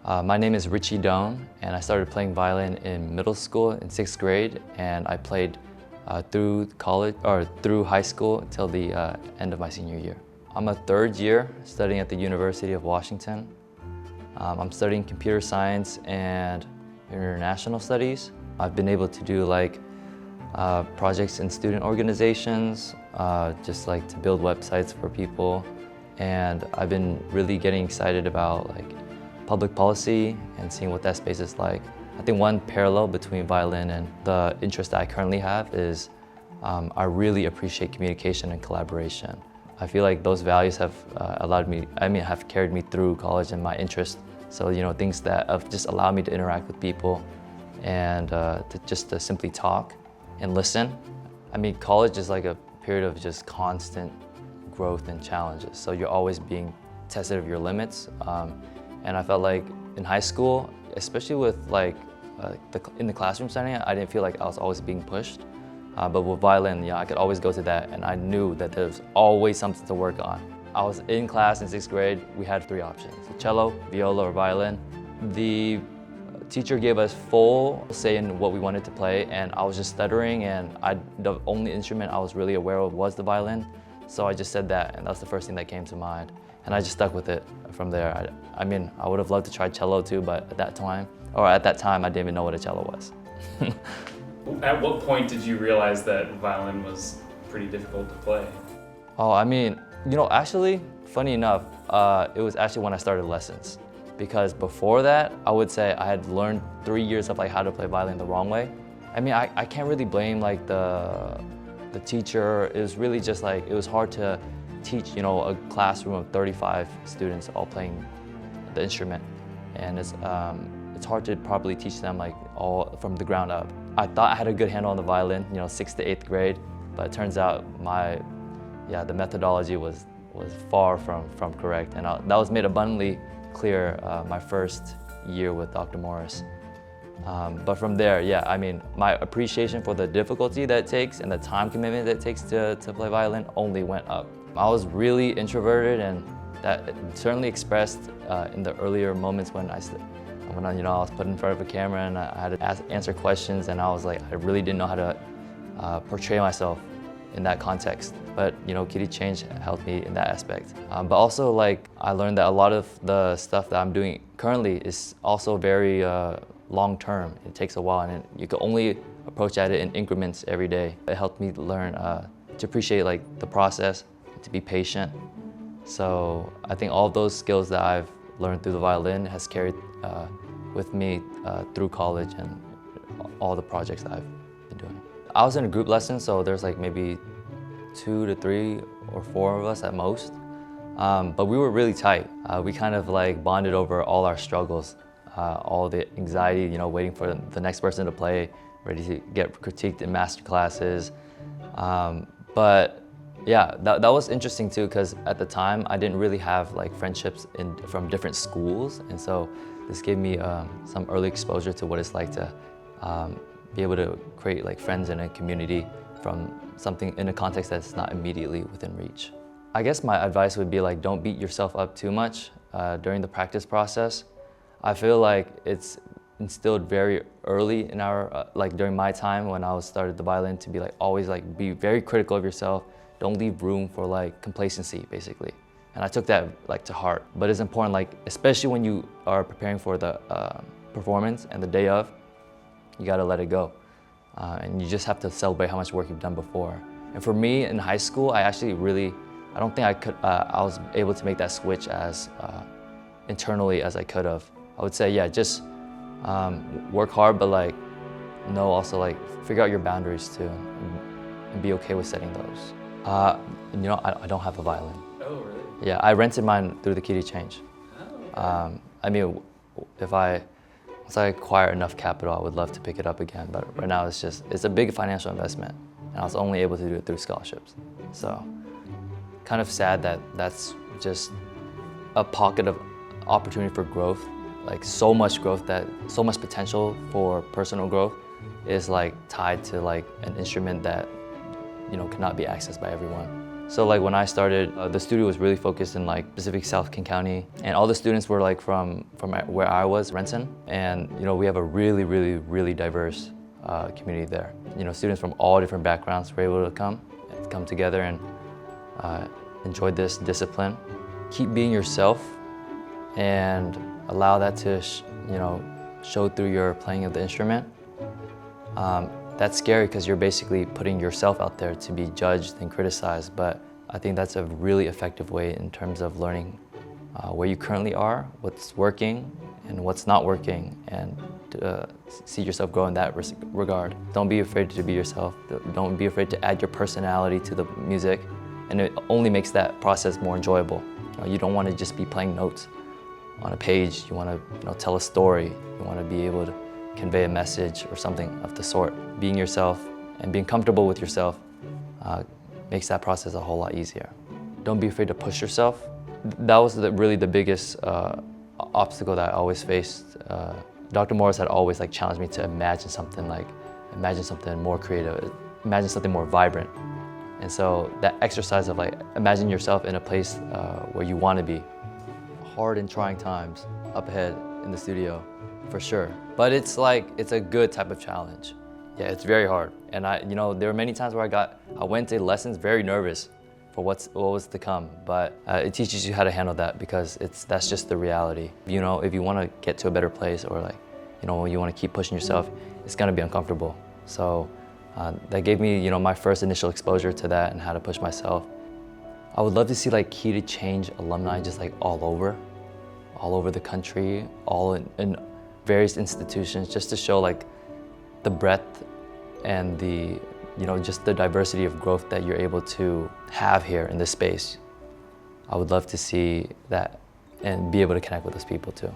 My name is Richie Doan, and I started playing violin in middle school in 6th grade, and I played through college or through high school until the end of my senior year. I'm a third year studying at the University of Washington. I'm studying computer science and international studies. I've been able to do projects in student organizations, just to build websites for people. And I've been really getting excited about public policy and seeing what that space is like. I think one parallel between violin and the interest that I currently have is I really appreciate communication and collaboration. I feel like those values have have carried me through college and my interest. So, things that have just allowed me to interact with people and to simply talk and listen. College is like a period of just constant growth and challenges. So you're always being tested of your limits. And I felt like in high school, especially with in the classroom setting, I didn't feel like I was always being pushed. But with violin, I could always go to that, and I knew that there was always something to work on. I was in class in 6th grade. We had 3 options: cello, viola, or violin. The teacher gave us full say in what we wanted to play, and I was just stuttering, and the only instrument I was really aware of was the violin. So I just said that, and that's the first thing that came to mind. And I just stuck with it from there. I would have loved to try cello too, but at that time, I didn't even know what a cello was. At what point did you realize that violin was pretty difficult to play? Oh, actually, funny enough, it was actually when I started lessons. Because before that, I would say I had learned 3 years of how to play violin the wrong way. I can't really blame the teacher. It was really just it was hard to teach, a classroom of 35 students all playing the instrument. And it's hard to properly teach them all from the ground up. I thought I had a good handle on the violin, 6th to 8th grade, but it turns out the methodology was far from correct. And that was made abundantly clear my first year with Dr. Morris. But from there, my appreciation for the difficulty that it takes and the time commitment that it takes to play violin only went up. I was really introverted, and that certainly expressed in the earlier moments when I was put in front of a camera and I had to answer questions, and I really didn't know how to portray myself in that context. But Kitty Change helped me in that aspect. But also I learned that a lot of the stuff that I'm doing currently is also very long-term. It takes a while, and you can only approach at it in increments every day. It helped me learn to appreciate the process, to be patient. So I think all of those skills that I've learned through the violin has carried with me through college and all the projects that I've been doing. I was in a group lesson, so there's maybe 2 to 3 or 4 of us at most. But we were really tight. We kind of bonded over all our struggles, all the anxiety, waiting for the next person to play, ready to get critiqued in master classes. But yeah, that was interesting too, because at the time I didn't really have friendships from different schools, and so this gave me some early exposure to what it's like to be able to create friends in a community from something in a context that's not immediately within reach. I guess my advice would be don't beat yourself up too much during the practice process. I feel it's instilled very early in our during my time when I started the violin to be always be very critical of yourself. Don't leave room for complacency, basically. And I took that to heart. But it's important, especially when you are preparing for the performance and the day of, you gotta let it go. And you just have to celebrate how much work you've done before. And for me in high school, I don't think I was able to make that switch as internally as I could have. I would say, just work hard, but also figure out your boundaries too, and be okay with setting those. I don't have a violin. Oh, really? Yeah, I rented mine through the Kitty Change. Oh, okay. Once I acquire enough capital, I would love to pick it up again. But right now, it's a big financial investment, and I was only able to do it through scholarships. So, kind of sad that that's just a pocket of opportunity for growth. So much growth, so much potential for personal growth is tied to an instrument that cannot be accessed by everyone. So like when I started, the studio was really focused in like Pacific South King County, and all the students were like from where I was, Renton, and we have a really diverse community there. Students from all different backgrounds were able to come together and enjoy this discipline. Keep being yourself and allow that to show through your playing of the instrument. That's scary because you're basically putting yourself out there to be judged and criticized, but I think that's a really effective way in terms of learning where you currently are, what's working and what's not working, and see yourself grow in that regard. Don't be afraid to be yourself. Don't be afraid to add your personality to the music, and it only makes that process more enjoyable. You don't want to just be playing notes on a page. You want to tell a story. You want to be able to convey a message or something of the sort. Being yourself and being comfortable with yourself makes that process a whole lot easier. Don't be afraid to push yourself. That was really the biggest obstacle that I always faced. Dr. Morris had always challenged me to imagine something more creative, imagine something more vibrant. And so that exercise of imagine yourself in a place where you want to be. Hard and trying times up ahead in the studio, for sure. But it's a good type of challenge. Yeah, it's very hard. And there were many times where I went to lessons very nervous for what was to come. But it teaches you how to handle that, because that's just the reality. If you want to get to a better place, or when you want to keep pushing yourself, it's gonna be uncomfortable. So that gave me my first initial exposure to that and how to push myself. I would love to see Key to Change alumni just all over the country, all in various institutions, just to show the breadth and the just the diversity of growth that you're able to have here in this space. I would love to see that and be able to connect with those people too.